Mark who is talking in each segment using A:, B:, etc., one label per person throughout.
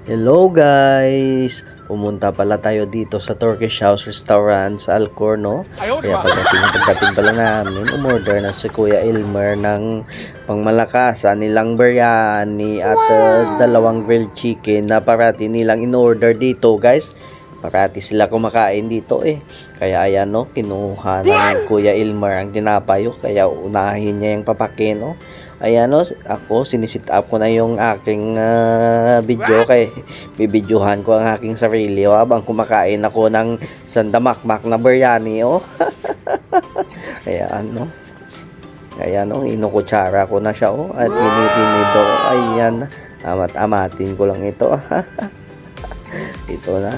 A: Hello guys! Pumunta pala tayo dito sa Turkish House Restaurant sa Alcor, no? Kaya pagdating pala namin, umorder na si Kuya Elmer ng pangmalakas, nilang biryani at dalawang grilled chicken na parati nilang in-order dito, guys. Parati sila kumakain dito eh. Kaya ayan, no, kinuha na ni Kuya Elmer ang tinapayo. Kaya unahin niya yung papake, no? Ayan, no, ako sinisit up ko na yung aking video kay bibidyohan ko ang aking sarili habang kumakain ako ng sandamakmak na biryani, oh. Kaya ano, ayan, oh, inukutsara ko na siya, oh, at inipinido. Ayan, amatin ko lang ito. Ito na,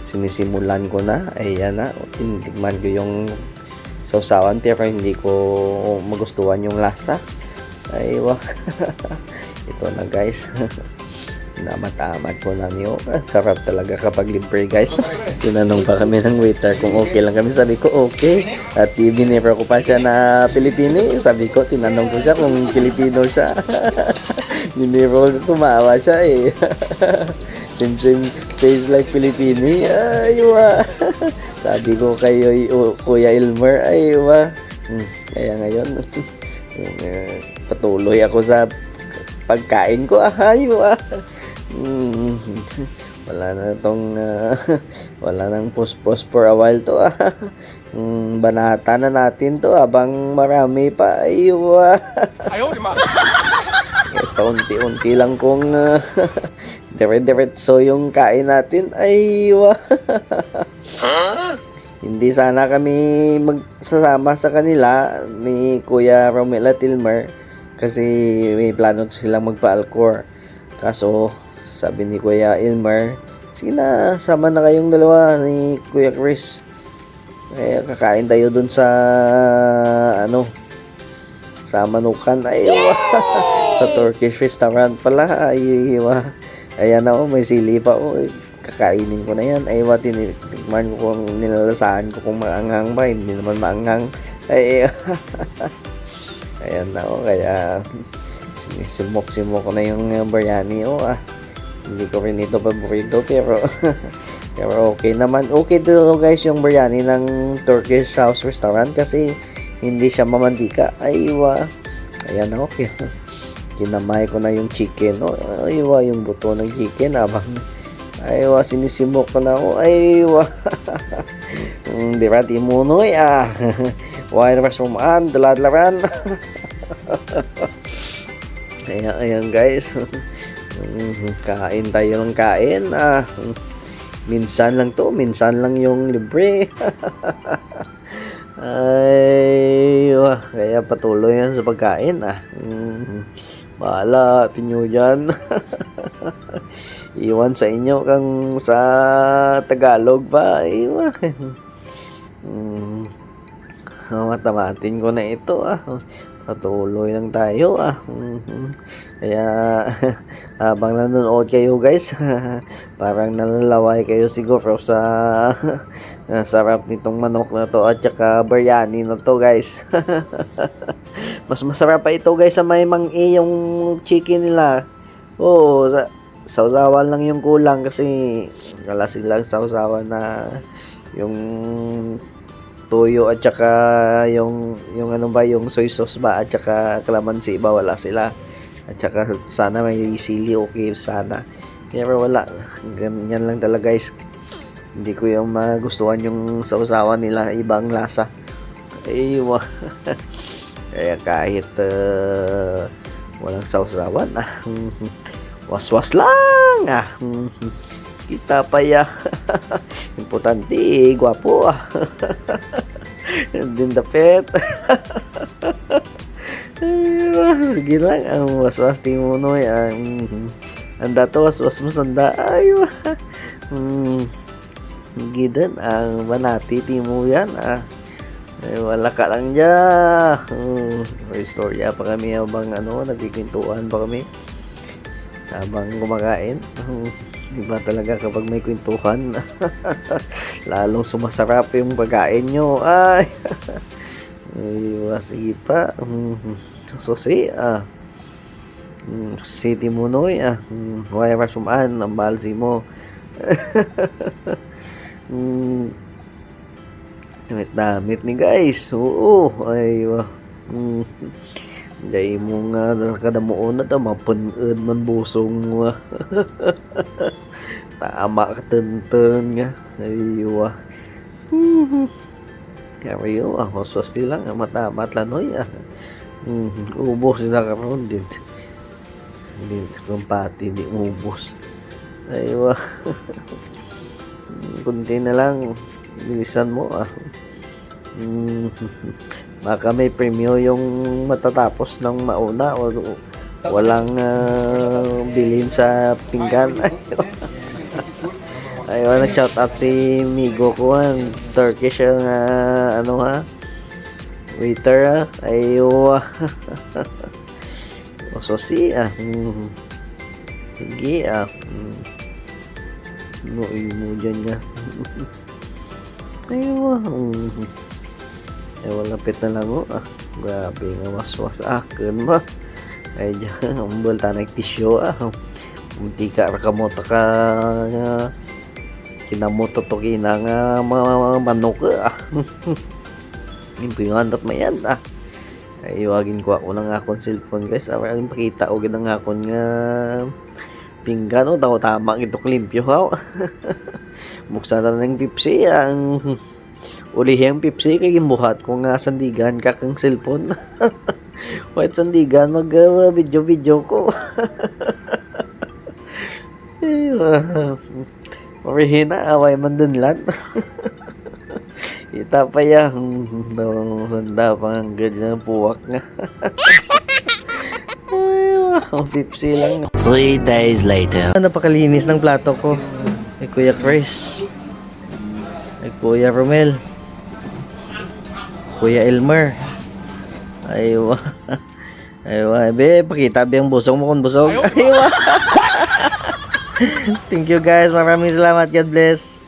A: sinisimulan ko na. Ayan na, tinitigman ko yung sausawan pero hindi ko magustuhan yung lasa. Aywa. Ito na guys. Namat-amat ko lang yun. Sarap talaga kapag libre guys. Tinanong pa kami ng waiter kung okay lang kami. Sabi ko okay. At biniro ko pa siya na Pilipini. Sabi ko, tinanong ko siya kung Pilipino siya. Biniro ko, tumawa siya eh. Same face like Pilipini. Aywa. Sabi ko kay Kuya Elmer, aywa. Kaya ngayon, patuloy ako sa pagkain ko. Aywa. Wala na tong wala nang post for a while to. Banata na natin to habang marami pa. Aywa. Ayaw, di ma. Ito, unti-unti lang kung dire-diretso yung kain natin. Aywa. Hindi sana kami magsasama sa kanila ni Kuya Romel at Elmer kasi may plano silang magpa-Alcor. Kaso sabi ni Kuya Elmer, sige na, sama na kayong dalawa ni Kuya Chris. Kaya kakain tayo dun sa sa Manukan. Aywa. Sa Turkish restaurant pala. Aywa. Ayan na, oh, may sili pa, oh. Kakainin ko na yan. Aywa, tinikman ko kung nilalasahan ko kung maanghang ba. Hindi naman maanghang. Ay, ayan na, oh. Kaya simok-simok ko na yung biryani, oh. Hindi ko rin ito paborito pero pero okay naman. Okay to guys yung biryani ng Turkish House Restaurant kasi hindi siya mamantika. Aywa. Ayan na, okay. Kinamay ko na yung chicken, oh. Aywa, yung buto ng chicken habang aywa, sinisimok ko na ako. Aywa. Dirati munoy, wine rasumaan, daladlaran. Ayan guys. Kain tayo ng kain. Minsan lang to, minsan lang yung libre. Aywa, kaya patuloy yan sa pagkain. Bahala, tinyo dyan. Iwan sa inyo kang sa Tagalog pa. Iwan. Matamatin ko na ito. Patuloy lang tayo. Kaya habang nanonood kayo guys, parang nalalaway kayo siguro sa sarap nitong manok na to at saka biryani na to guys. Mas masarap pa ito guys sa may mang-i yung chicken nila. Oo, sausawan lang yung kulang kasi wala silang sausawan na yung tuyo at saka yung ano ba, yung soy sauce ba at saka kalamansi ba, wala sila. At saka sana may sili, okay sana. Pero wala, ganyan lang talaga guys. Hindi ko yung magustuhan yung sausawan nila, ibang lasa. Aywa. Kaya kahit walang sausawan, waswas lang. Kita pa ya. Importante, gwapo. Din dapet. Sige lang, ang waswas ti munoy. Anda to, waswas mo sanda. Aywa. Gidan, ang banati ti mo yan. Ay, wala ka lang dyan. May storya pa kami habang nagkikwentuhan pa kami habang kumakain. Diba talaga kapag may kwentuhan, lalong sumasarap yung pagkain nyo. Ay, sige pa. Susi, City mo noy why rasumaan ang balsi mo. mm, damit ni guys, oo ay Jay mo nga nakadamuon na ta mapunod man busong mo. Tama ka tenten nga. Aywa. Kaya waswas lang matamat lanoy ubos na karon din. Hindi kumpati di ubos. Aywa. Kunti na lang bilisan mo baka may premyo yung matatapos ng mauna o walang bilhin sa pinggan. Ayun, nag-shout out si Migo ko Turkish ang waiter ayo. Oso sige Nuoy mo dyan nga. Aywa. Wala pit na lang grabe nga waswas akin ba. Ay dyan, umbol tanay tisyo Munti ka rakamota ka kinamoto to kina nga manok Impiwan at mayan Ay wagin ko ako ng akong cellphone guys. Ang pakita o ginang akong nga pinggan daw tama ito klimpyo Buksan na ng Pepsi ang ulihang Pepsi kay gimbuhat ko nga sandigan ka kang cellphone. Wait sandigan mag video ko. Orihina away man dun lan. Ita pa yang sanda pang ganyan puwak nga. Pepsi lang.
B: 3 days later.
A: Napakalinis ng plato ko. Ay Kuya Chris. Ay Kuya Romel. Kuya Elmer. Aywa. Aywa. Be, pakita ba yung busog mo kung busog? Aywa. Thank you guys. Maraming salamat. God bless.